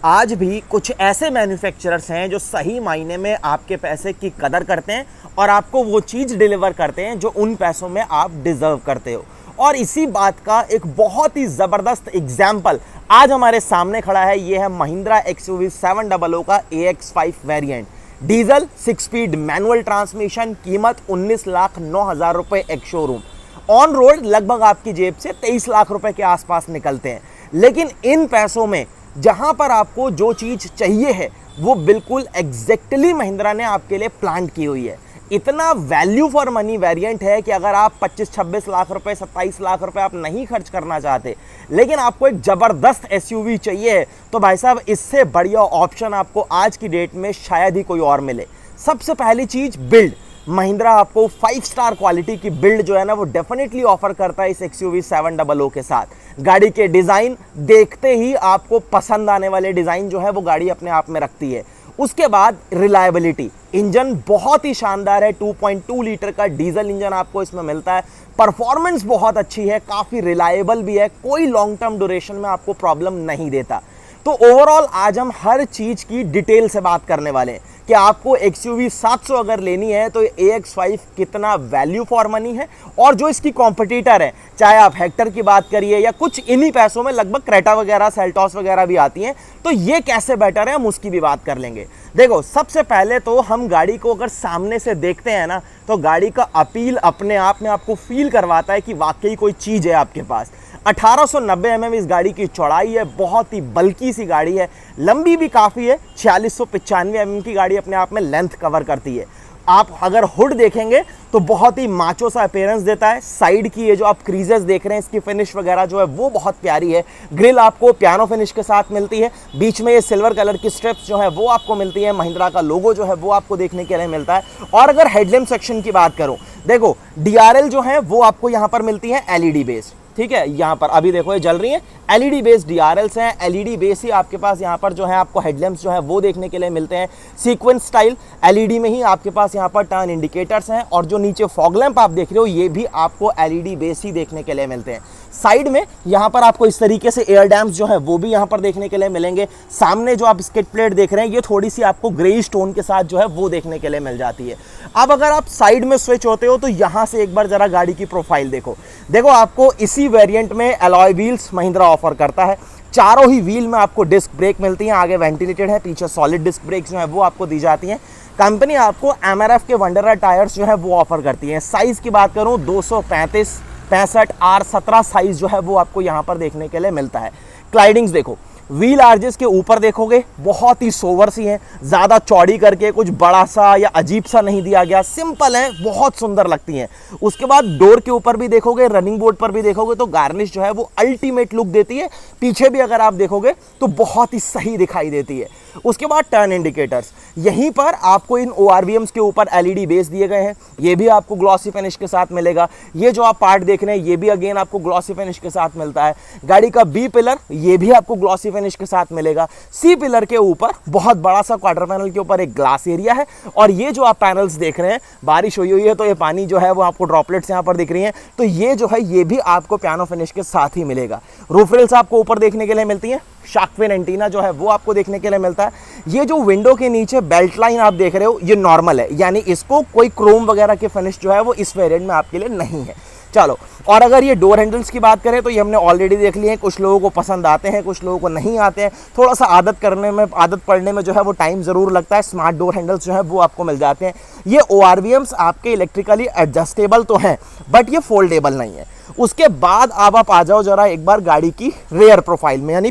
आज भी कुछ ऐसे मैन्युफैक्चरर्स हैं जो सही मायने में आपके पैसे की कदर करते हैं और आपको वो चीज़ डिलीवर करते हैं जो उन पैसों में आप डिज़र्व करते हो। और इसी बात का एक बहुत ही ज़बरदस्त एग्जाम्पल आज हमारे सामने खड़ा है। ये है महिंद्रा XUV 700 का AX5 variant, diesel 6 speed manual transmission, कीमत 19,09,000 रुपये एक शोरूम। ऑन रोड लगभग आपकी जेब से 23 लाख रुपए के आसपास निकलते हैं। लेकिन इन पैसों में जहां पर आपको जो चीज़ चाहिए है वो बिल्कुल एग्जैक्टली महिंद्रा ने आपके लिए प्लान की हुई है। इतना वैल्यू फॉर मनी वेरिएंट है कि अगर आप 25-26 लाख रुपए, 27 लाख रुपए आप नहीं खर्च करना चाहते, लेकिन आपको एक ज़बरदस्त SUV चाहिए, तो भाई साहब इससे बढ़िया ऑप्शन आपको आज की डेट में शायद ही कोई और मिले। सबसे पहली चीज़ बिल्ड। महिंद्रा आपको 5 स्टार क्वालिटी की बिल्ड जो है ना वो डेफिनेटली ऑफर करता है इस XUV 700 के साथ। गाड़ी के डिज़ाइन देखते ही आपको पसंद आने वाले डिज़ाइन जो है वो गाड़ी अपने आप में रखती है। उसके बाद रिलायबिलिटी, इंजन बहुत ही शानदार है, 2.2 लीटर का डीजल इंजन आपको इसमें मिलता है। परफॉर्मेंस बहुत अच्छी है, काफ़ी रिलायबल भी है, कोई लॉन्ग टर्म ड्यूरेशन में आपको प्रॉब्लम नहीं देता। तो ओवरऑल आज हम हर चीज़ की डिटेल से बात करने वाले हैं कि आपको XUV 700 अगर लेनी है तो AX5 कितना वैल्यू फॉर मनी है, और जो इसकी कॉम्पिटिटर है, चाहे आप हेक्टर की बात करिए या कुछ इन्हीं पैसों में लगभग क्रेटा वगैरह, सेल्टॉस वगैरह भी आती हैं, तो ये कैसे बेटर है हम उसकी भी बात कर लेंगे। देखो, सबसे पहले तो हम गाड़ी को अगर सामने से देखते हैं ना तो गाड़ी का अपील अपने आप में आपको फील करवाता है कि वाकई कोई चीज़ है आपके पास। 1890 mm इस गाड़ी की चौड़ाई है, बहुत ही बल्की सी गाड़ी है, लंबी भी काफ़ी है, 4695 mm की गाड़ी अपने आप में लेंथ कवर करती है। आप अगर हुड देखेंगे तो बहुत ही माचो सा अपीयरेंस देता है। साइड की ये जो आप क्रीजेस देख रहे हैं, इसकी फिनिश वगैरह जो है वो बहुत प्यारी है। ग्रिल आपको पियानो फिनिश के साथ मिलती है, बीच में ये सिल्वर कलर की स्ट्रिप्स जो है वो आपको मिलती है, महिंद्रा का लोगो जो है वो आपको देखने के लिए मिलता है। और अगर हेडलैम्प सेक्शन की बात करूं, देखो DRL जो है वो आपको यहाँ पर मिलती है LED बेस्ड, ठीक है। यहाँ पर अभी देखो ये जल रही है, LED बेस्ड DRLs हैं, LED बेस ही आपके पास यहाँ पर जो है आपको हेडलैम्प्स जो है वो देखने के लिए मिलते हैं। सीक्वेंस स्टाइल LED में ही आपके पास यहाँ पर टर्न इंडिकेटर्स हैं, और जो नीचे फॉग लैंप आप देख रहे हो ये भी आपको LED बेस ही देखने के लिए मिलते हैं। साइड में यहाँ पर आपको इस तरीके से एयर डैम्प्स जो है वो भी यहाँ पर देखने के लिए मिलेंगे। सामने जो आप स्किड प्लेट देख रहे हैं ये थोड़ी सी आपको ग्रे स्टोन के साथ जो है वो देखने के लिए मिल जाती है। अब अगर आप साइड में स्विच होते हो तो यहाँ से एक बार जरा गाड़ी की प्रोफाइल देखो। देखो, आपको इसी वेरिएंट में अलॉय व्हील्स महिंद्रा ऑफर करता है। चारों ही व्हील में आपको डिस्क ब्रेक मिलती हैं, आगे वेंटिलेटेड है, पीछे सॉलिड डिस्क ब्रेक जो है वो आपको दी जाती हैं। कंपनी आपको MRF के वंडरर टायर्स जो है वो ऑफर करती है। साइज़ की बात करूँ 235, 65, R17 साइज जो है वो आपको यहाँ पर देखने के लिए मिलता है। क्लाइडिंग्स देखो, व्हील आर्जेस के ऊपर देखोगे बहुत ही सोवर सी हैं, ज़्यादा चौड़ी करके कुछ बड़ा सा या अजीब सा नहीं दिया गया, सिंपल है, बहुत सुंदर लगती हैं। उसके बाद डोर के ऊपर भी देखोगे, रनिंग बोर्ड पर भी देखोगे तो गार्निश जो है वो अल्टीमेट लुक देती है। पीछे भी अगर आप देखोगे तो बहुत ही सही दिखाई देती है। उसके बाद टर्न इंडिकेटर्स, यहीं पर आपको इन ORVMs के ऊपर LED बेस दिए गए हैं, ये भी आपको ग्लॉसी फिनिश के साथ मिलेगा। ये जो आप पार्ट देख रहे हैं ये भी अगेन आपको ग्लॉसी फिनिश के साथ मिलता है। गाड़ी का B पिलर ये भी आपको ग्लॉसी फिनिश के साथ मिलेगा। C पिलर के ऊपर बहुत बड़ा सा क्वार्टर पैनल के ऊपर एक ग्लास एरिया है, और ये जो आप पैनल्स देख रहे हैं, बारिश हुई है तो ये पानी जो है वो आपको ड्रॉपलेट्स यहाँ पर दिख रही हैं, तो ये जो है ये भी आपको पियानो फिनिश के साथ ही मिलेगा। रूफ रेल्स आपको ऊपर देखने के लिए मिलती हैं, शार्क फिन एंटीना जो है वो आपको देखने के लिए मिलता है। ये जो विंडो के नीचे बेल्ट लाइन आप देख रहे हो ये नॉर्मल है, यानी इसको कोई क्रोम वगैरह के फिनिश जो है वो इस वेरिएंट में आपके लिए नहीं है। चलो, और अगर ये डोर हैंडल्स की बात करें तो ये हमने ऑलरेडी देख लिए हैं, कुछ लोगों को पसंद आते हैं, कुछ लोगों को नहीं आते हैं। थोड़ा सा आदत पड़ने में जो है वो टाइम ज़रूर लगता है। स्मार्ट डोर हैंडल्स जो है वो आपको मिल जाते हैं। ये ORVMs आपके इलेक्ट्रिकली एडजस्टेबल तो हैं, बट ये फोल्डेबल नहीं है। उसके बाद अब आप आ जाओ जरा एक बार गाड़ी की रेयर प्रोफाइल में, यानी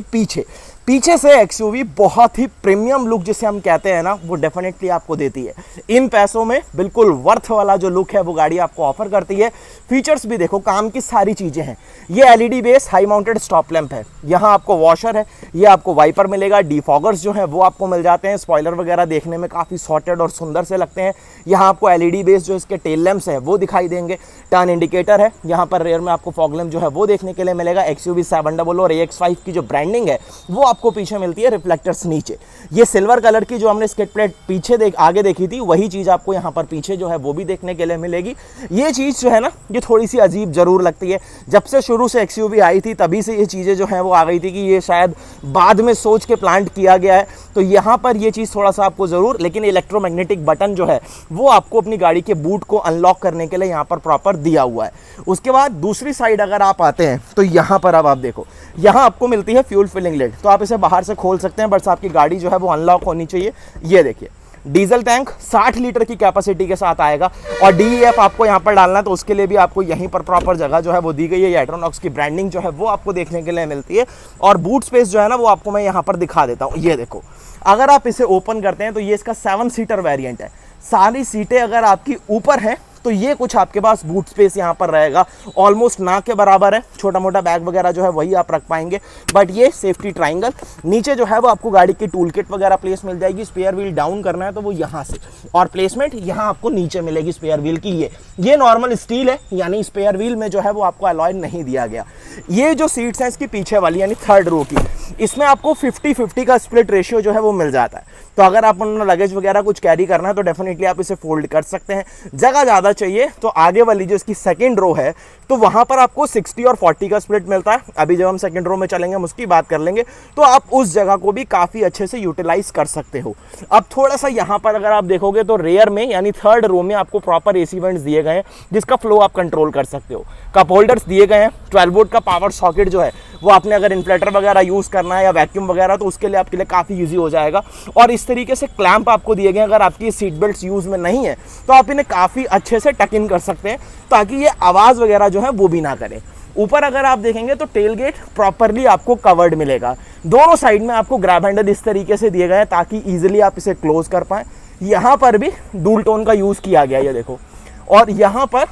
पीछे से XUV बहुत ही प्रीमियम लुक जिसे हम कहते हैं ना वो डेफिनेटली आपको देती है। इन पैसों में बिल्कुल वर्थ वाला जो लुक है वो गाड़ी आपको ऑफर करती है। फीचर्स भी देखो, काम की सारी चीज़ें हैं। ये LED base high mounted stop lamp है, यहाँ आपको वॉशर है, ये आपको वाइपर मिलेगा, डिफॉगर्स जो है वो आपको मिल जाते हैं। स्पॉइलर वगैरह देखने में काफ़ी सॉर्टेड और सुंदर से लगते हैं। यहाँ आपको LED बेस जो इसके टेल लैंप्स हैं वो दिखाई देंगे। टर्न इंडिकेटर है, यहाँ पर रेयर में आपको फॉग लैंप जो है वो देखने के लिए मिलेगा। XUV 700 और AX5 की जो ब्रांडिंग है वो आपको पीछे मिलती है रिफ्लेक्टर्स नीचे। ये सिल्वर कलर की जो हमने स्किड प्लेट पीछे आगे देखी थी, वही चीज़ आपको यहाँ पर पीछे जो है वो भी देखने के लिए मिलेगी। ये चीज़ जो है ना, ये थोड़ी सी अजीब जरूर लगती है। जब से शुरू से XUV आई थी तभी से ये चीज़ें जो है वो आ गई थी कि ये शायद बाद में सोच के प्लांट किया गया है। तो यहाँ पर ये चीज़ थोड़ा सा आपको ज़रूर, लेकिन इलेक्ट्रोमैग्नेटिक बटन जो है वो आपको अपनी गाड़ी के बूट को अनलॉक करने के लिए यहाँ पर प्रॉपर दिया हुआ है। उसके बाद दूसरी साइड अगर आप आते हैं तो यहाँ पर अब आप देखो, यहाँ आपको मिलती है फ्यूल फिलिंग लिड। तो आप इसे बाहर से खोल सकते हैं, बस आपकी गाड़ी जो है वो अनलॉक होनी चाहिए। ये देखिए, डीजल टैंक 60 लीटर की कैपेसिटी के साथ आएगा। और DEF आपको यहाँ पर डालना है तो उसके लिए भी आपको यहीं पर प्रॉपर जगह जो है वो दी गई है। एट्रोनॉक्स की ब्रांडिंग जो है वो आपको देखने के लिए मिलती है। और बूट स्पेस जो है ना, वो आपको मैं यहाँ पर दिखा देता हूँ। ये देखो, अगर आप इसे ओपन करते हैं तो ये इसका 7 सीटर वेरिएंट है। सारी सीटें अगर आपकी ऊपर हैं तो ये कुछ आपके पास बूट स्पेस यहाँ पर रहेगा, ऑलमोस्ट ना के बराबर है। छोटा मोटा बैग वगैरह जो है वही आप रख पाएंगे। बट ये सेफ्टी ट्राइंगल नीचे जो है वो आपको गाड़ी की टूल किट वगैरह प्लेस मिल जाएगी। स्पेयर व्हील डाउन करना है तो वो यहाँ से, और प्लेसमेंट यहाँ आपको नीचे मिलेगी स्पेयर व्हील की। ये नॉर्मल स्टील है, यानी स्पेयर व्हील में जो है वो आपको अलॉय नहीं दिया गया। ये जो सीट्स हैं इसकी पीछे वाली यानी थर्ड रो की, इसमें आपको 50-50 का स्प्लिट रेशियो जो है वो मिल जाता है। तो अगर आप उन्होंने लगेज वगैरह कुछ कैरी करना है तो डेफिनेटली आप इसे फोल्ड कर सकते हैं। जगह ज़्यादा चाहिए तो आगे वाली जो इसकी सेकंड रो है तो वहाँ पर आपको 60 और 40 का स्प्लिट मिलता है। अभी जब हम सेकंड रो में चलेंगे हम उसकी बात कर लेंगे, तो आप उस जगह को भी काफ़ी अच्छे से यूटिलाइज कर सकते हो। अब थोड़ा सा यहाँ पर अगर आप देखोगे तो रेयर में यानी थर्ड रो में आपको प्रॉपर AC वेंट्स दिए गए हैं जिसका फ्लो आप कंट्रोल कर सकते हो। कप होल्डर्स दिए गए हैं। 12 वोल्ट का पावर सॉकेट जो है वो आपने अगर इन्फ्लेटर वगैरह यूज़ करना है या वैक्यूम वगैरह तो उसके लिए आपके लिए काफ़ी ईजी हो जाएगा। और इस तरीके से क्लैंप आपको दिए गए हैं। अगर आपकी सीट बेल्ट यूज़ में नहीं है तो आप इन्हें काफ़ी अच्छे से टक इन कर सकते हैं ताकि ये आवाज़ वगैरह जो है वो भी ना करे। ऊपर अगर आप देखेंगे तो टेल गेट प्रॉपरली आपको कवर्ड मिलेगा। दोनों साइड में आपको ग्रैब हैंडल इस तरीके से दिए गए हैं ताकि ईजिली आप इसे क्लोज कर पाएँ। यहाँ पर भी डुअल टोन का यूज़ किया गया है, ये देखो। और यहाँ पर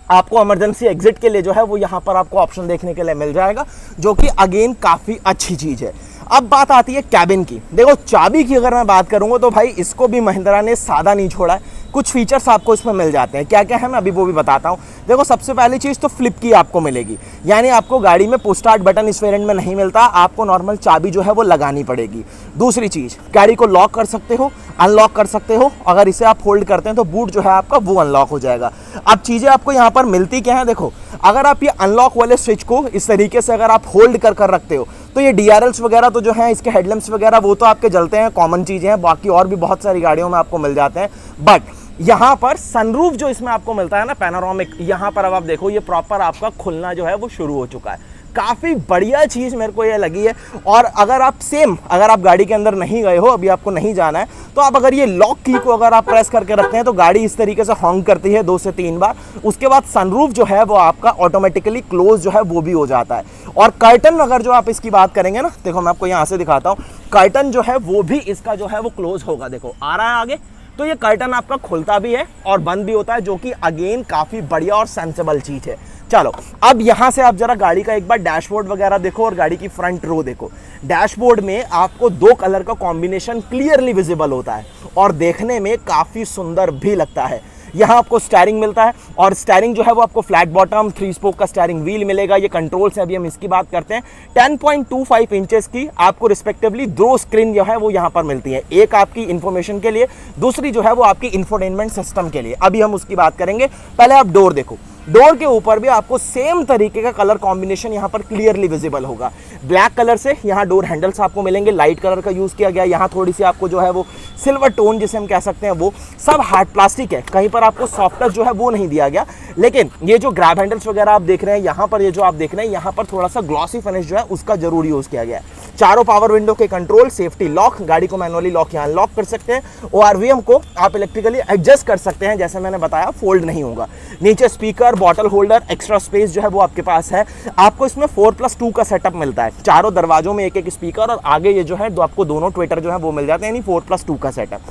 आपको इमरजेंसी एग्जिट के लिए जो है वो यहाँ पर आपको ऑप्शन देखने के लिए मिल जाएगा, जो कि अगेन काफ़ी अच्छी चीज़ है। अब बात आती है कैबिन की। देखो, चाबी की अगर मैं बात करूँगा तो भाई इसको भी महिंद्रा ने सादा नहीं छोड़ा है। कुछ फीचर्स आपको इसमें मिल जाते हैं। क्या क्या है मैं अभी वो भी बताता हूँ। देखो, सबसे पहली चीज़ तो फ्लिप की आपको मिलेगी, यानी आपको गाड़ी में पुश स्टार्ट बटन इस वेरिएंट में नहीं मिलता, आपको नॉर्मल चाबी जो है वो लगानी पड़ेगी। दूसरी चीज़, गाड़ी को लॉक कर सकते हो, अनलॉक कर सकते हो। अगर इसे आप होल्ड करते हैं तो बूट जो है आपका वो अनलॉक हो जाएगा। अब चीज़ें आपको यहाँ पर मिलती क्या है, देखो, अगर आप ये अनलॉक वाले स्विच को इस तरीके से अगर आप होल्ड कर रखते हो तो ये DRLs वगैरह तो जो है इसके हेडलैम्प्स वगैरह वो तो आपके जलते हैं, कॉमन चीज़ें हैं, बाकी और भी बहुत सारी गाड़ियों में आपको मिल जाते हैं। बट यहाँ पर सनरूफ जो इसमें आपको मिलता है ना, पैनोरामिक, यहाँ पर अब आप देखो ये प्रॉपर आपका खुलना जो है वो शुरू हो चुका है। काफ़ी बढ़िया चीज़ मेरे को ये लगी है। और अगर आप गाड़ी के अंदर नहीं गए हो, अभी आपको नहीं जाना है, तो आप अगर ये लॉक की को अगर आप प्रेस करके रखते हैं तो गाड़ी इस तरीके से हॉन्क करती है 2 से 3 बार। उसके बाद सनरूफ जो है वो आपका ऑटोमेटिकली क्लोज जो है वो भी हो जाता है। और कर्टन अगर जो आप इसकी बात करेंगे ना, देखो मैं आपको यहाँ से दिखाता हूँ, कर्टन जो है वो भी इसका जो है वो क्लोज होगा। देखो आ रहा है आगे, तो ये कर्टन आपका खुलता भी है और बंद भी होता है, जो कि अगेन काफ़ी बढ़िया और सेंसेबल चीज़ है। चलो, अब यहाँ से आप जरा गाड़ी का एक बार डैशबोर्ड वगैरह देखो और गाड़ी की फ्रंट रो देखो। डैशबोर्ड में आपको 2 कलर का कॉम्बिनेशन क्लियरली विजिबल होता है और देखने में काफ़ी सुंदर भी लगता है। यहाँ आपको स्टीयरिंग मिलता है और स्टीयरिंग जो है वो आपको फ्लैट बॉटम 3 स्पोक का स्टीयरिंग व्हील मिलेगा। ये कंट्रोल से अभी हम इसकी बात करते हैं। 10.25 इंचेस की आपको रिस्पेक्टिवली 2 स्क्रीन जो है वो यहाँ पर मिलती है, एक आपकी इंफॉर्मेशन के लिए, दूसरी जो है वो आपकी इंफोटेनमेंट सिस्टम के लिए। अभी हम उसकी बात करेंगे। पहले आप डोर देखो, डोर के ऊपर भी आपको सेम तरीके का कलर कॉम्बिनेशन यहाँ पर क्लियरली विजिबल होगा। ब्लैक कलर से यहाँ डोर हैंडल्स आपको मिलेंगे, लाइट कलर का यूज़ किया गया। यहाँ थोड़ी सी आपको जो है वो सिल्वर टोन जिसे हम कह सकते हैं, वो सब हार्ड प्लास्टिक है, कहीं पर आपको सॉफ्ट टच जो है वो नहीं दिया गया। लेकिन ये जो ग्रैब हैंडल्स वगैरह आप देख रहे हैं यहाँ पर, ये जो आप देख रहे हैं यहाँ पर थोड़ा सा ग्लॉसी फिनिश जो है उसका जरूर यूज़ किया गया है। चारों पावर विंडो के कंट्रोल, सेफ्टी लॉक, गाड़ी को मैनुअली लॉक यहाँ लॉक कर सकते हैं। ORVM को आप इलेक्ट्रिकली एडजस्ट कर सकते हैं, जैसे मैंने बताया फोल्ड नहीं होगा। नीचे speaker, bottle holder, extra space जो है वो आपके पास है। आपको इसमें 4+2 का सेटअप मिलता है, चारों दरवाजों में एक स्पीकर और आगे ये जो है आपको दोनों ट्विटर जो है वो मिल जाते हैं, यानी 4+2 का सेटअप।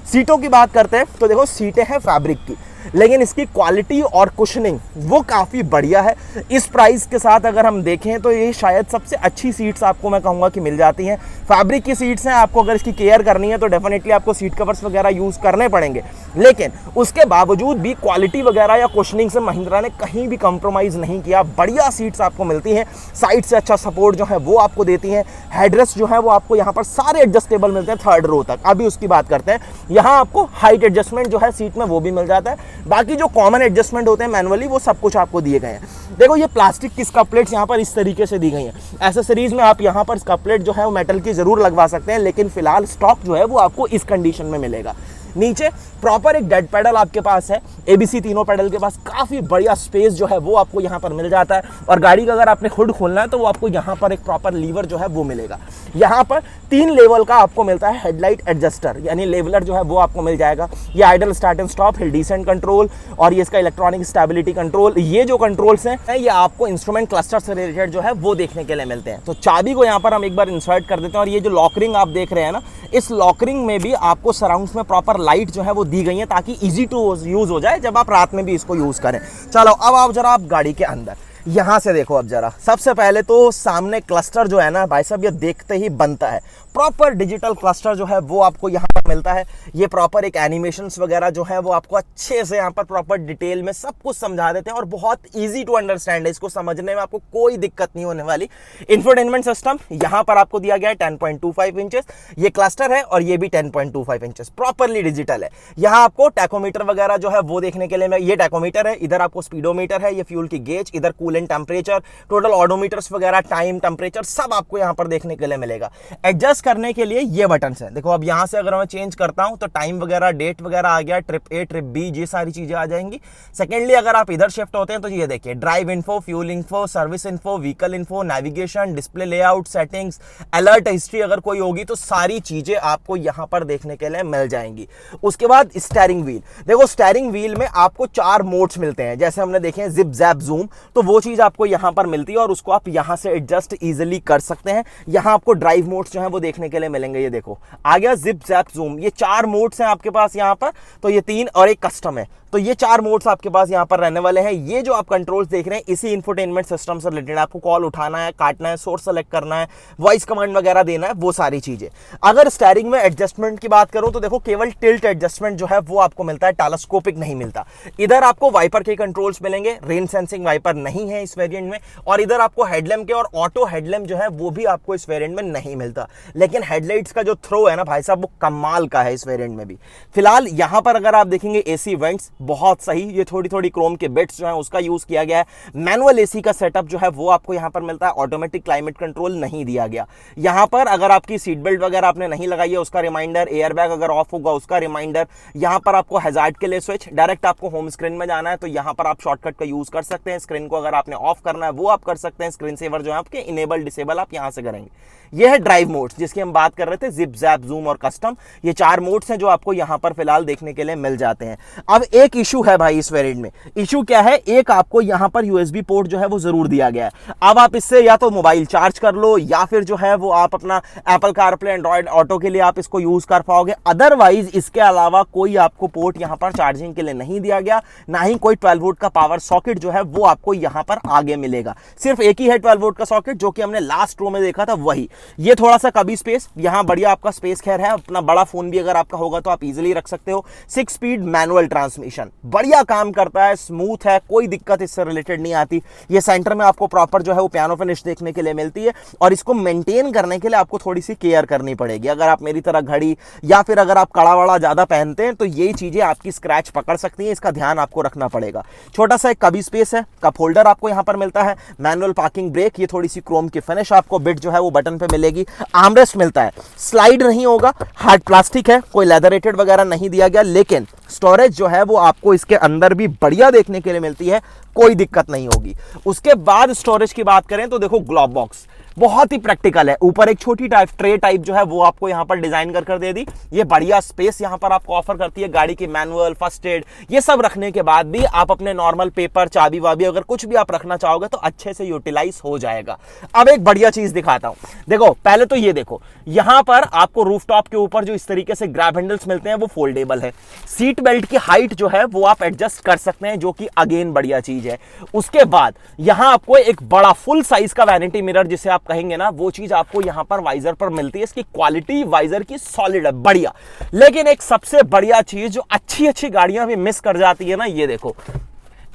सीटों की बात करते हैं तो देखो, सीटें हैं फैब्रिक की। लेकिन इसकी क्वालिटी और कुशनिंग वो काफ़ी बढ़िया है। इस प्राइस के साथ अगर हम देखें तो ये शायद सबसे अच्छी सीट्स आपको मैं कहूँगा कि मिल जाती हैं। फैब्रिक की सीट्स हैं, आपको अगर इसकी केयर करनी है तो डेफिनेटली आपको सीट कवर्स वगैरह यूज़ करने पड़ेंगे, लेकिन उसके बावजूद भी क्वालिटी वगैरह या कुशनिंग से महिंद्रा ने कहीं भी कंप्रोमाइज़ नहीं किया। बढ़िया सीट्स आपको मिलती हैं, साइड से अच्छा सपोर्ट जो है वो आपको देती हैं। हेडरेस्ट जो है वो आपको यहाँ पर सारे एडजस्टेबल मिलते हैं 3rd रो तक। अभी उसकी बात करते हैं, यहाँ आपको हाइट एडजस्टमेंट जो है सीट में वो भी मिल जाता है। बाकी जो कॉमन एडजस्टमेंट होते हैं मैनुअली वो सब कुछ आपको दिए गए हैं। देखो ये प्लास्टिक की स्कप प्लेट्स यहाँ पर इस तरीके से दी गई हैं। एसेसरीज में आप यहाँ पर स्कप प्लेट जो है वो मेटल की जरूर लगवा सकते हैं, लेकिन फिलहाल स्टॉक जो है वो आपको इस कंडीशन में मिलेगा। नीचे प्रॉपर एक डेड पेडल आपके पास है, एबीसी तीनों पेडल के पास काफ़ी बढ़िया स्पेस जो है वो आपको यहाँ पर मिल जाता है। और गाड़ी का अगर आपने हुड खोलना है तो वो आपको यहाँ पर एक प्रॉपर लीवर जो है वो मिलेगा। यहाँ पर 3 लेवल का आपको मिलता है हेडलाइट एडजस्टर, यानी लेवलर जो है वो आपको मिल जाएगा। ये idol start and stop, hill descent control और ये इसका इलेक्ट्रॉनिक स्टेबिलिटी कंट्रोल, ये जो कंट्रोल्स हैं ये आपको इंस्ट्रूमेंट क्लस्टर से रिलेटेड जो है वो देखने के लिए मिलते हैं। तो चाबी को यहाँ पर हम एक बार इंसर्ट कर देते हैं और ये जो लॉकरिंग आप देख रहे हैं ना, इस लॉकरिंग में भी आपको सराउंड्स में प्रॉपर लाइट जो है वो दी गई है ताकि इजी टू यूज हो जाए जब आप रात में भी इसको यूज करें। चलो अब आप जरा आप गाड़ी के अंदर यहां से देखो। अब जरा सबसे पहले तो सामने क्लस्टर जो है ना भाई साहब, ये देखते ही बनता है। प्रॉपर डिजिटल क्लस्टर जो है वो आपको यहाँ पर मिलता है। ये प्रॉपर एक एनिमेशंस वगैरह जो है वो आपको अच्छे से यहाँ पर प्रॉपर डिटेल में सब कुछ समझा देते हैं और बहुत इजी टू अंडरस्टैंड है। इसको समझने में आपको कोई दिक्कत नहीं होने वाली। इंफोटेनमेंट सिस्टम यहाँ पर आपको दिया गया है 10.25 इंचेस, ये क्लस्टर है और ये भी 10.25 इंचेस प्रॉपरली डिजिटल है। यहाँ आपको टैकोमीटर वगैरह जो है वो देखने के लिए, ये टैकोमीटर है, इधर आपको स्पीडोमीटर है, ये फ्यूल की गेज, इधर कूलेंट टेम्परेचर, टोटल ऑडोमीटर्स वगैरह, टाइम, टेम्परेचर सब आपको यहाँ पर देखने के लिए मिलेगा। एडजस्ट करने के लिए ये बटन है। देखो अब यहाँ से अगर मैं चेंज करता हूँ तो टाइम वगैरह, डेट वगैरह आ गया, ट्रिप ए, ट्रिप बी, ये सारी चीजें आ जाएंगी। सेकेंडली अगर आप इधर शिफ्ट होते हैं तो ये देखिए, drive info, fuel info, service info, vehicle info, navigation, display layout, settings, alert history अगर कोई होगी तो सारी चीजें आपको यहाँ पर देखने के लिए मिल जाएंगी। उसके बाद स्टीयरिंग व्हील, देखो स्टीयरिंग व्हील में आपको 4 मोड्स मिलते हैं। जैसे हमने देखे जिप जैप जूम, तो वो चीज आपको यहाँ पर मिलती है और उसको आप यहाँ से एडजस्ट इजिली कर सकते हैं। यहाँ आपको ड्राइव मोड्स जो है वो देखने के लिए मिलेंगे। ये देखो आ गया जिप जैप जूम, ये 4 मोड्स हैं आपके पास यहाँ पर। तो ये 3 और एक कस्टम है, तो ये 4 मोड्स आपके पास यहाँ पर रहने वाले हैं। ये जो आप कंट्रोल्स देख रहे हैं इसी इंफोटेनमेंट सिस्टम से रिलेटेड, आपको कॉल उठाना है, काटना है, सोर्स सेलेक्ट करना है, वॉइस कमांड वगैरह देना है, वो सारी चीजें। अगर स्टीयरिंग में एडजस्टमेंट की बात करूं तो देखो केवल टिल्ट एडजस्टमेंट जो है वो आपको मिलता है, टेलीस्कोपिक नहीं मिलता। इधर आपको वाइपर के कंट्रोल्स मिलेंगे, रेन सेंसिंग वाइपर नहीं है इस वेरिएंट में, और इधर आपको हेडलैम्प के और ऑटो हेडलैम्प जो है वो भी आपको इस वेरिएंट में नहीं मिलता। लेकिन हेडलाइट्स का जो थ्रो है ना भाई साहब वो कमाल का है इस वेरिएंट में भी। फिलहाल यहां पर अगर आप देखेंगे एसी वेंट्स बहुत सही, ये थोड़ी थोड़ी क्रोम के बिट्स जो है उसका यूज किया गया है। मैनुअल एसी का सेटअप जो है वो आपको यहां पर मिलता है, ऑटोमेटिक क्लाइमेट कंट्रोल नहीं दिया गया। यहां पर अगर आपकी सीट बेल्ट वगैरह आपने नहीं लगाई है उसका रिमाइंडर, एयर बैग अगर ऑफ होगा उसका रिमाइंडर। यहां पर आपको हैजार्ड के लिए स्विच, डायरेक्ट आपको होम स्क्रीन में जाना है तो यहां पर आप शॉर्टकट का यूज कर सकते हैं। स्क्रीन को अगर आपने ऑफ करना है वो आप कर सकते हैं। स्क्रीन सेवर जो है आपके इनेबल डिसेबल आप यहां से करेंगे। यह है ड्राइव मोड्स जिसकी हम बात कर रहे थे, जिप जैप जूम और कस्टम। ये 4 मोड्स हैं जो आपको यहां पर फिलहाल देखने के लिए मिल जाते हैं। अब एक इशू है भाई इस वेरिएंट में, इशू क्या है, एक आपको यहां पर यूएसबी पोर्ट जो है वो जरूर दिया गया है। अब आप इससे या तो मोबाइल चार्ज कर लो या फिर जो है वो आप अपना एप्पल कारप्ले, एंड्रॉइड ऑटो के लिए आप इसको यूज कर पाओगे। अदरवाइज इसके अलावा कोई आपको पोर्ट यहां पर चार्जिंग के लिए नहीं दिया गया, ना ही कोई 12 वोल्ट का पावर सॉकेट जो है वो आपको यहां पर आगे मिलेगा। सिर्फ एक ही है 12 वोल्ट का सॉकेट जो कि हमने लास्ट रो में देखा था वही। ये थोड़ा सा कभी स्पेस, यहां बढ़िया आपका स्पेस खैर है, अपना बड़ा फोन भी अगर आपका होगा तो आप इजीली रख सकते हो। 6 स्पीड मैनुअल ट्रांसमिशन, बढ़िया काम करता है, स्मूथ है, कोई दिक्कत इससे रिलेटेड नहीं आती। ये सेंटर में आपको प्रॉपर जो है वो पियानो फिनिश देखने के लिए मिलती है और इसको मेंटेन करने के लिए आपको थोड़ी सी केयर करनी पड़ेगी। अगर आप मेरी तरह घड़ी या फिर अगर आप कड़ा वड़ा ज्यादा पहनते हैं तो यही चीजें आपकी स्क्रैच पकड़ सकती हैं, इसका ध्यान आपको रखना पड़ेगा। छोटा सा एक कभी स्पेस है, कप होल्डर आपको यहां पर मिलता है, मैनुअल पार्किंग ब्रेक, ये थोड़ी सी क्रोम की फिनिश आपको बिट जो है वो बटन पे मिलेगी। आर्मरेस्ट मिलता है, स्लाइड नहीं होगा, हार्ड प्लास्टिक है, कोई लेदरेटेड वगैरह नहीं दिया गया, लेकिन स्टोरेज जो है वो आपको इसके अंदर भी बढ़िया देखने के लिए मिलती है, कोई दिक्कत नहीं होगी। उसके बाद स्टोरेज की बात करें तो देखो ग्लोव बॉक्स, बहुत ही प्रैक्टिकल है। ऊपर एक छोटी टाइप ट्रे टाइप जो है वो आपको यहाँ पर डिजाइन कर दे दी। ये बढ़िया स्पेस यहाँ पर आपको ऑफर करती है। गाड़ी की मैनुअल, फर्स्ट एड, ये सब रखने के बाद भी आप अपने नॉर्मल पेपर, चाबी वाबी अगर कुछ भी आप रखना चाहोगे तो अच्छे से यूटिलाइज हो जाएगा। अब एक बढ़िया चीज दिखाता हूं। देखो पहले तो ये देखो, यहां पर आपको रूफटॉप के ऊपर जो इस तरीके से ग्रैब हैंडल्स मिलते हैं वो फोल्डेबल है। सीट बेल्ट की हाइट जो है वो आप एडजस्ट कर सकते हैं, जो कि अगेन बढ़िया चीज है। उसके बाद यहां आपको एक बड़ा फुल साइज का वैनिटी मिरर जिसे आप कहेंगे ना, वो चीज आपको यहां पर वाइजर पर मिलती है। इसकी क्वालिटी वाइजर की सॉलिड है, बढ़िया। लेकिन एक सबसे बढ़िया चीज जो अच्छी गाड़ियां भी मिस कर जाती है ना, ये देखो,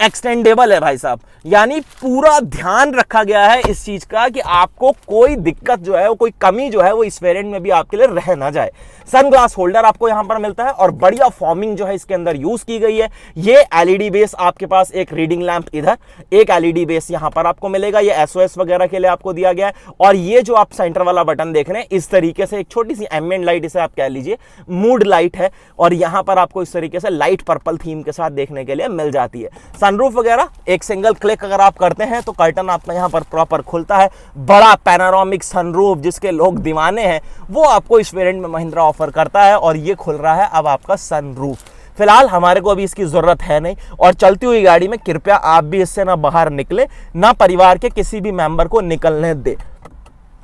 एक्सटेंडेबल है भाई साहब। यानी पूरा ध्यान रखा गया है इस चीज का कि आपको कोई दिक्कत जो है, वो कोई कमी जो है वो इस वेरिएंट में भी आपके लिए रह ना जाए। सनग्लास होल्डर आपको यहां पर मिलता है और बढ़िया फॉर्मिंग जो है इसके अंदर यूज की गई है। ये एलईडी बेस आपके पास, एक रीडिंग लैंप इधर, एक एलईडी बेस यहां पर आपको मिलेगा। ये एसओएस वगैरह के लिए आपको दिया गया है। और ये जो आप सेंटर वाला बटन देख रहे हैं, इस तरीके से एक छोटी सी एम्बिएंट लाइट, इसे आप कह लीजिए मूड लाइट है। और यहां पर आपको इस तरीके से लाइट पर्पल थीम के साथ देखने के लिए मिल जाती है। सनरूफ वगैरह एक सिंगल क्लिक अगर आप करते हैं तो कर्टन आपका यहां पर प्रॉपर खुलता है। बड़ा पैनोरामिक सनरूफ जिसके लोग दीवाने हैं वो आपको इस वेरिएंट में महिंद्रा ऑफर करता है। और ये खुल रहा है अब आपका सनरूफ। फिलहाल हमारे को अभी इसकी जरूरत है नहीं, और चलती हुई गाड़ी में कृपया आप भी इससे ना बाहर निकले, ना परिवार के किसी भी मेंबर को निकलने दे।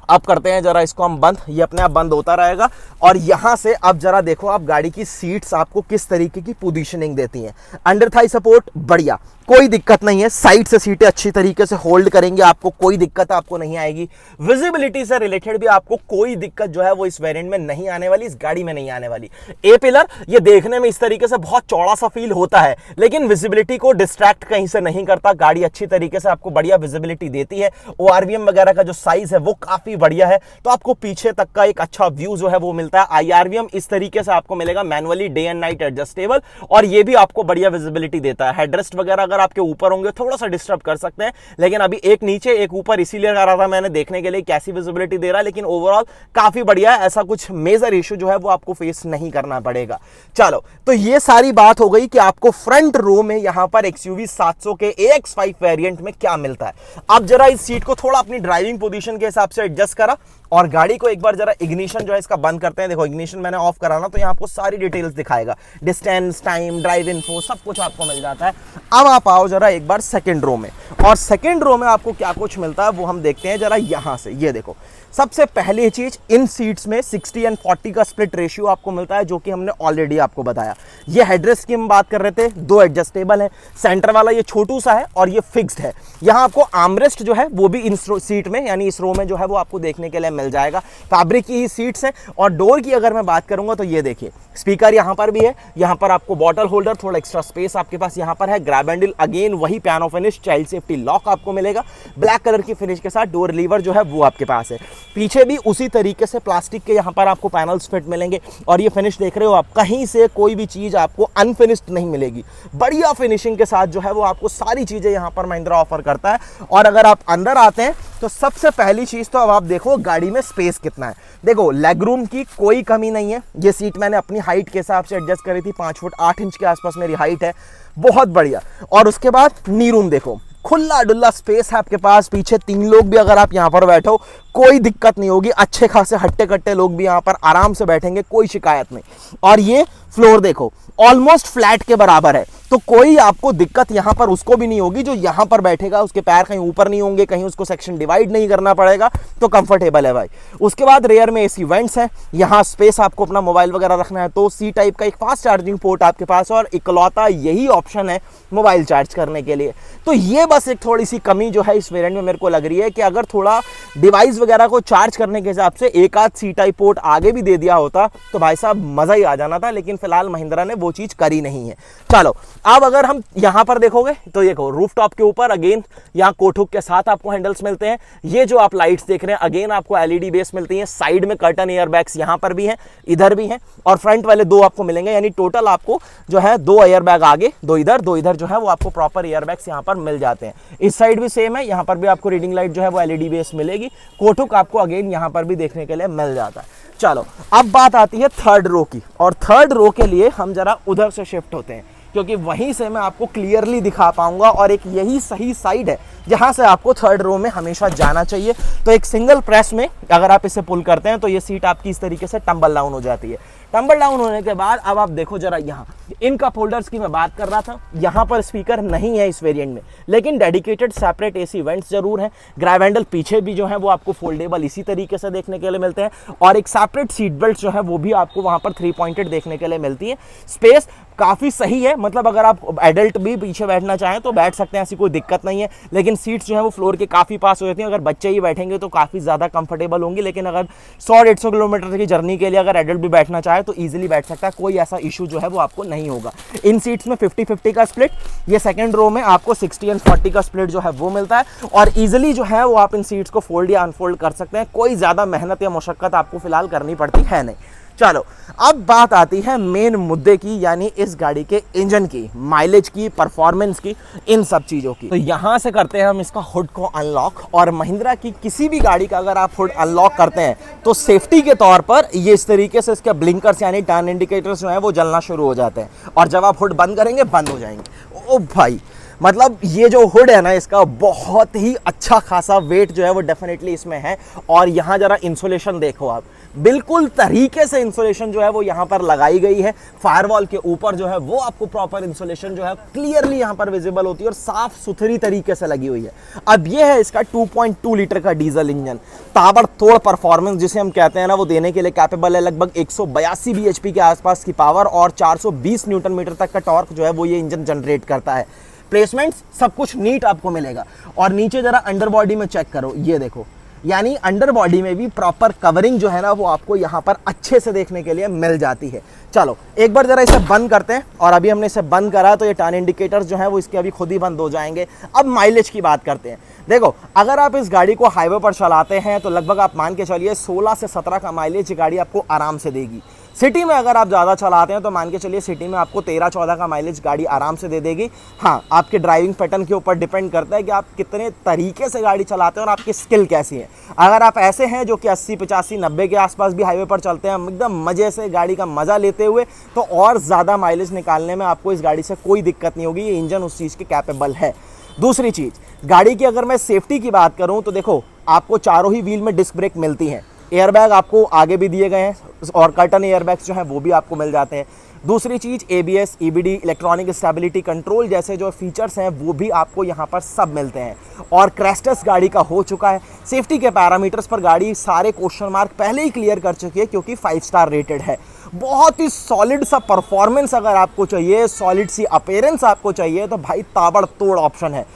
अब करते हैं जरा इसको हम बंद, ये अपने आप बंद होता रहेगा। और यहां से अब जरा देखो आप गाड़ी की सीट्स आपको किस तरीके की पोजीशनिंग देती हैं। अंडर थाई सपोर्ट बढ़िया, कोई दिक्कत नहीं है। साइड से सीटें अच्छी तरीके से होल्ड करेंगे, आपको कोई दिक्कत आपको नहीं आएगी। विजिबिलिटी से रिलेटेड भी आपको कोई दिक्कत जो है वो इस वेरिएंट में नहीं आने वाली, इस गाड़ी में नहीं आने वाली। ए पिलर ये देखने में इस तरीके से बहुत चौड़ा सा फील होता है, लेकिन विजिबिलिटी को डिस्ट्रैक्ट कहीं से नहीं करता। गाड़ी अच्छी तरीके से आपको बढ़िया विजिबिलिटी देती है। ओआरवीएम वगैरह का जो साइज है वो काफी बढ़िया है, तो आपको पीछे तक का एक अच्छा व्यू जो है वो मिलता है। आईआरवीएम इस तरीके से आपको मिलेगा, manually day and night adjustable, और ये भी आपको बढ़िया विजिबिलिटी देता है। हेडरेस्ट वगैरह अगर आपके ऊपर होंगे थोड़ा सा डिस्टर्ब कर सकते हैं, लेकिन अभी एक नीचे एक ऊपर इसीलिए कर रहा था मैंने, देखने के लिए कैसी विजिबिलिटी दे रहा है। लेकिन ओवरऑल काफी बढ़िया है, ऐसा कुछ मेजर इशू जो है वो आपको फेस नहीं करना पड़ेगा। चलो, तो ये सारी बात हो गई कि आपको फ्रंट रो में यहां पर XUV 700 के AX5 वेरिएंट में क्या मिलता है। अब जरा इस सीट को थोड़ा अपनी ड्राइविंग पोजीशन के हिसाब से एडजस्ट करा और गाड़ी को एक बार जरा इग्निशन जो है इसका बंद करते हैं। देखो इग्निशन मैंने ऑफ करा ना, तो यहाँ आपको सारी डिटेल्स दिखाएगा, डिस्टेंस, टाइम, ड्राइव इन्फो, सब कुछ आपको मिल जाता है। अब आप आओ जरा एक बार सेकंड रो में, और सेकंड रो में आपको क्या कुछ मिलता है वो हम देखते हैं जरा यहाँ से। ये देखो, सबसे पहली चीज, इन सीट्स में 60 और 40 का स्प्लिट रेशियो आपको मिलता है, जो कि हमने ऑलरेडी आपको बताया। ये हेडरेस्ट की हम बात कर रहे थे, दो एडजस्टेबल है, सेंटर वाला ये छोटू सा है और ये फिक्स्ड है। यहाँ आपको आर्मरेस्ट जो है वो भी इन सीट में, यानी इस रो में जो है वो आपको देखने के लिए मिल जाएगा। फैब्रिक की ही सीट्स हैं। और डोर की अगर मैं बात करूंगा तो ये देखिए, स्पीकर यहाँ पर भी है, यहाँ पर आपको बॉटल होल्डर, थोड़ा एक्स्ट्रा स्पेस आपके पास यहाँ पर है। ग्रैब हैंडल अगेन वही piano finish, child safety lock आपको मिलेगा, ब्लैक कलर की फिनिश के साथ। डोर लीवर जो है वो आपके पास है। पीछे भी उसी तरीके से प्लास्टिक के यहाँ पर आपको पैनल्स फिट मिलेंगे। और ये फिनिश देख रहे हो आप, कहीं से कोई भी चीज आपको अनफिनिश्ड नहीं मिलेगी, बढ़िया फिनिशिंग के साथ जो है वो आपको सारी चीजें यहाँ पर महिंद्रा ऑफर करता है। और अगर आप अंदर आते हैं तो सबसे पहली चीज तो अब आप देखो गाड़ी में स्पेस कितना है। देखो लेग रूम की कोई कमी नहीं है। ये सीट मैंने अपनी हाइट के हिसाब से एडजस्ट करी थी, 5 फुट 8 इंच के आसपास मेरी हाइट है, बहुत बढ़िया। और उसके बाद नी रूम देखो, खुला डुल्ला स्पेस है आपके पास। पीछे 3 लोग भी अगर आप यहाँ पर बैठो कोई दिक्कत नहीं होगी, अच्छे खासे हट्टे कट्टे लोग भी यहाँ पर आराम से बैठेंगे, कोई शिकायत नहीं। और ये फ्लोर देखो, ऑलमोस्ट फ्लैट के बराबर है, तो कोई आपको दिक्कत यहाँ पर उसको भी नहीं होगी जो यहाँ पर बैठेगा, उसके पैर कहीं ऊपर नहीं होंगे, कहीं उसको सेक्शन डिवाइड नहीं करना पड़ेगा, तो कंफर्टेबल है भाई। उसके बाद रेयर में एसी वेंट्स है, यहाँ स्पेस आपको अपना मोबाइल वगैरह रखना है तो सी टाइप का एक फास्ट चार्जिंग पोर्ट आपके पास, और इकलौता यही ऑप्शन है मोबाइल चार्ज करने के लिए। तो ये बस एक थोड़ी सी कमी जो है इस वेरिएंट में मेरे को लग रही है कि अगर थोड़ा डिवाइस वगैरह को चार्ज करने के हिसाब से एक आध सी टाइप पोर्ट आगे भी दे दिया होता तो भाई साहब मजा ही आ जाना था, लेकिन फिलहाल महिंद्रा ने वो चीज करी नहीं है। चलो, अब अगर हम यहां पर देखोगे तो देखो रूफटॉप के ऊपर अगेन यहाँ कोठुक के साथ आपको हैंडल्स मिलते हैं। ये जो आप लाइट्स देख रहे हैं अगेन आपको एलईडी बेस मिलती है। साइड में कर्टन एयरबैग्स यहाँ पर भी हैं, इधर भी हैं, और फ्रंट वाले 2 आपको मिलेंगे, यानी टोटल आपको जो है 2 एयरबैग आगे, 2 इधर जो है वो आपको प्रॉपर एयरबैग्स यहाँ पर मिल जाते हैं। इस साइड भी सेम है, यहाँ पर भी आपको रीडिंग लाइट जो है वो एलईडी बेस मिलेगी। कोठुक आपको अगेन यहाँ पर भी देखने के लिए मिल जाता है। चलो, अब बात आती है थर्ड रो की, और थर्ड रो के लिए हम जरा उधर से शिफ्ट होते हैं। क्योंकि वहीं से मैं आपको क्लियरली दिखा पाऊंगा और एक यही सही साइड है जहां से आपको थर्ड रो में हमेशा जाना चाहिए। तो एक सिंगल प्रेस में अगर आप इसे पुल करते हैं तो ये सीट आपकी इस तरीके से टंबल डाउन हो जाती है। टंबल डाउन होने के बाद अब आप देखो जरा, यहाँ इन कप होल्डर्स की मैं बात कर रहा था, यहाँ पर स्पीकर नहीं है इस वेरिएंट में, लेकिन डेडिकेटेड सेपरेट एसी वेंट्स जरूर हैं। ग्रैब हैंडल पीछे भी जो है वो आपको फोल्डेबल इसी तरीके से देखने के लिए मिलते हैं, और एक सेपरेट सीट बेल्ट जो है वो भी आपको वहां पर 3 पॉइंटेड देखने के लिए मिलती है। स्पेस काफी सही है, मतलब अगर आप एडल्ट भी पीछे बैठना चाहें तो बैठ सकते हैं, ऐसी कोई दिक्कत नहीं है। लेकिन सीट्स जो है वो फ्लोर के काफी पास हो जाती हैं, अगर बच्चे ही बैठेंगे तो काफी ज्यादा कंफर्टेबल होंगी। लेकिन अगर 100-150 किलोमीटर की जर्नी के लिए अगर एडल्ट भी बैठना चाहे तो ईजिली बैठ सकता है, कोई ऐसा इशू जो है वो आपको नहीं होगा। इन सीट्स में 50-50 का स्प्लिट, ये सेकंड रो में आपको 60-40 का स्प्लिट जो है वो मिलता है, और ईजिली जो है वो आप इन सीट्स को फोल्ड या अनफोल्ड कर सकते हैं। कोई ज्यादा मेहनत या मुशक्कत आपको फिलहाल करनी पड़ती है नहीं। चलो अब बात आती है मेन मुद्दे की, यानी इस गाड़ी के इंजन की, माइलेज की, परफॉर्मेंस की, इन सब चीजों की। तो यहां से करते हैं हम इसका हुड को अनलॉक, और महिंद्रा की किसी भी गाड़ी का अगर आप हुड अनलॉक करते हैं तो सेफ्टी के तौर पर ये इस तरीके से इसके ब्लिंकर्स यानी टर्न इंडिकेटर्स जो है वो जलना शुरू हो जाते हैं, और जब आप हुड बंद करेंगे बंद हो जाएंगे। ओ भाई, मतलब ये जो हुड है ना इसका बहुत ही अच्छा खासा वेट जो है वो डेफिनेटली इसमें है। और यहाँ जरा इंसुलेशन देखो आप, बिल्कुल तरीके से इंसुलेशन जो है वो यहाँ पर लगाई गई है। फायरवॉल के ऊपर जो है वो आपको प्रॉपर इंसुलेशन जो है क्लियरली यहाँ पर विजिबल होती है और साफ सुथरी तरीके से लगी हुई है। अब ये है इसका 2.2 लीटर का डीजल इंजन, ताबड़तोड़ परफॉर्मेंस जिसे हम कहते हैं ना वो देने के लिए कैपेबल है। लगभग 182 bhp के आसपास की पावर और 420 न्यूटन मीटर तक का टॉर्क जो है वो ये इंजन जनरेट करता है। प्लेसमेंट्स सब कुछ नीट आपको मिलेगा। और नीचे जरा अंडर बॉडी में चेक करो, ये देखो, यानी अंडर बॉडी में भी प्रॉपर कवरिंग जो है ना वो आपको यहाँ पर अच्छे से देखने के लिए मिल जाती है। चलो एक बार जरा इसे बंद करते हैं, और अभी हमने इसे बंद करा तो ये टर्न इंडिकेटर्स जो है वो इसके अभी खुद ही बंद हो जाएंगे। अब माइलेज की बात करते हैं। देखो, अगर आप इस गाड़ी को हाईवे पर चलाते हैं तो लगभग आप मान के चलिए 16 से 17 का माइलेज ये गाड़ी आपको आराम से देगी। सिटी में अगर आप ज़्यादा चलाते हैं तो मान के चलिए सिटी में आपको 13-14 का माइलेज गाड़ी आराम से दे देगी। हाँ, आपके ड्राइविंग पैटर्न के ऊपर डिपेंड करता है कि आप कितने तरीके से गाड़ी चलाते हैं और आपकी स्किल कैसी है। अगर आप ऐसे हैं जो कि 80, 85, 90 के आसपास भी हाईवे पर चलते हैं एकदम मज़े से गाड़ी का मज़ा लेते हुए, तो और ज़्यादा माइलेज निकालने में आपको इस गाड़ी से कोई दिक्कत नहीं होगी। ये इंजन उस चीज़ के कैपेबल है। दूसरी चीज़, गाड़ी की अगर मैं सेफ्टी की बात करूँ तो देखो, आपको चारों ही व्हील में डिस्क ब्रेक मिलती हैं। एयरबैग आपको आगे भी दिए गए हैं और कर्टन एयरबैग्स जो हैं वो भी आपको मिल जाते हैं। दूसरी चीज़, ABS, EBD, electronic stability control जैसे जो फीचर्स हैं वो भी आपको यहाँ पर सब मिलते हैं। और क्रैश टेस्ट गाड़ी का हो चुका है। सेफ्टी के पैरामीटर्स पर गाड़ी सारे क्वेश्चन मार्क पहले ही क्लियर कर चुकी है, क्योंकि 5 स्टार रेटेड है। बहुत ही सॉलिड सा परफॉर्मेंस अगर आपको चाहिए, सॉलिड सी अपीयरेंस आपको चाहिए, तो भाई ताबड़तोड़ ऑप्शन है।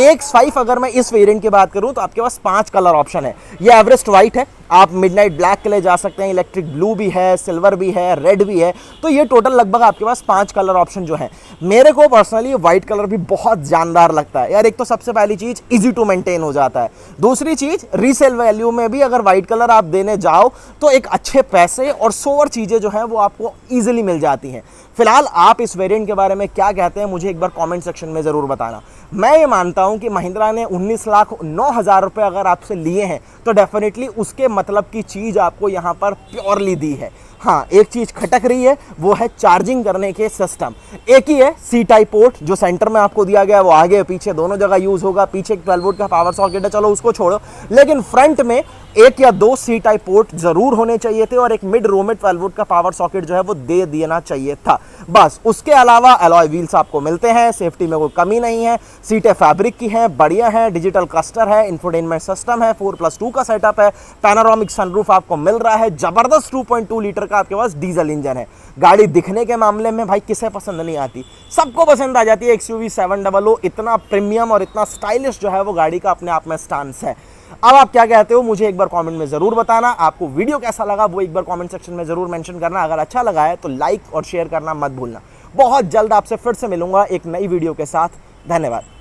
X5 अगर मैं इस वेरिएंट की बात करूं तो आपके पास 5 कलर ऑप्शन है। ये एवरेस्ट वाइट है, आप मिडनाइट ब्लैक के लिए जा सकते हैं, इलेक्ट्रिक ब्लू भी है, सिल्वर भी है, रेड भी है। तो ये टोटल लगभग आपके पास 5 कलर ऑप्शन जो है। मेरे को पर्सनली व्हाइट कलर भी बहुत जानदार लगता है यार। एक तो सबसे पहली चीज इजी टू मेंटेन हो जाता है। दूसरी चीज, रीसेल वैल्यू में भी अगर व्हाइट कलर आप देने जाओ तो एक अच्छे पैसे और सोवर चीजें जो है वो आपको इजीली मिल जाती हैं। फिलहाल आप इस वेरिएंट के बारे में क्या कहते हैं मुझे एक बार कमेंट सेक्शन में जरूर बताना। मैं ये मानता हूं कि महिंद्रा ने 19,09,000 रुपए अगर आपसे लिए हैं तो डेफिनेटली उसके मतलब की चीज आपको यहां पर प्योरली दी है। हाँ, एक चीज खटक रही है, वो है चार्जिंग करने के सिस्टम। एक ही है सी टाइप पोर्ट जो सेंटर में आपको दिया गया है, वो आगे पीछे दोनों जगह यूज होगा। पीछे 12 वोल्ट का पावर सॉकेट है, चलो उसको छोड़ो, लेकिन फ्रंट में 1 या 2 सी टाइप पोर्ट जरूर होने चाहिए थे और एक मिड रो में 12 वोल्ट का पावर सॉकेट जो है वो दे देना चाहिए था। बस उसके अलावा एलॉय व्हील्स आपको मिलते हैं, सेफ्टी में कोई कमी नहीं है, सीटें फैब्रिक की हैं, बढ़िया है, डिजिटल क्लस्टर है, इंफोटेनमेंट सिस्टम है, 4+2 का सेटअप है, पैनोरामिक सनरूफ आपको मिल रहा है, जबरदस्त 2.2 लीटर का आपके पास डीजल इंजन है। गाड़ी दिखने के मामले में भाई किसे पसंद नहीं आती, सबको पसंद आ जाती है। XUV 700 इतना प्रीमियम और इतना स्टाइलिश जो है वो गाड़ी का अपने आप में स्टांस है। अब आप क्या कहते हो मुझे एक बार कमेंट में जरूर बताना। आपको वीडियो कैसा लगा वो एक बार कमेंट सेक्शन में जरूर मेंशन करना। अगर अच्छा लगा है तो लाइक और शेयर करना मत भूलना। बहुत जल्द आपसे फिर से मिलूंगा एक नई वीडियो के साथ। धन्यवाद।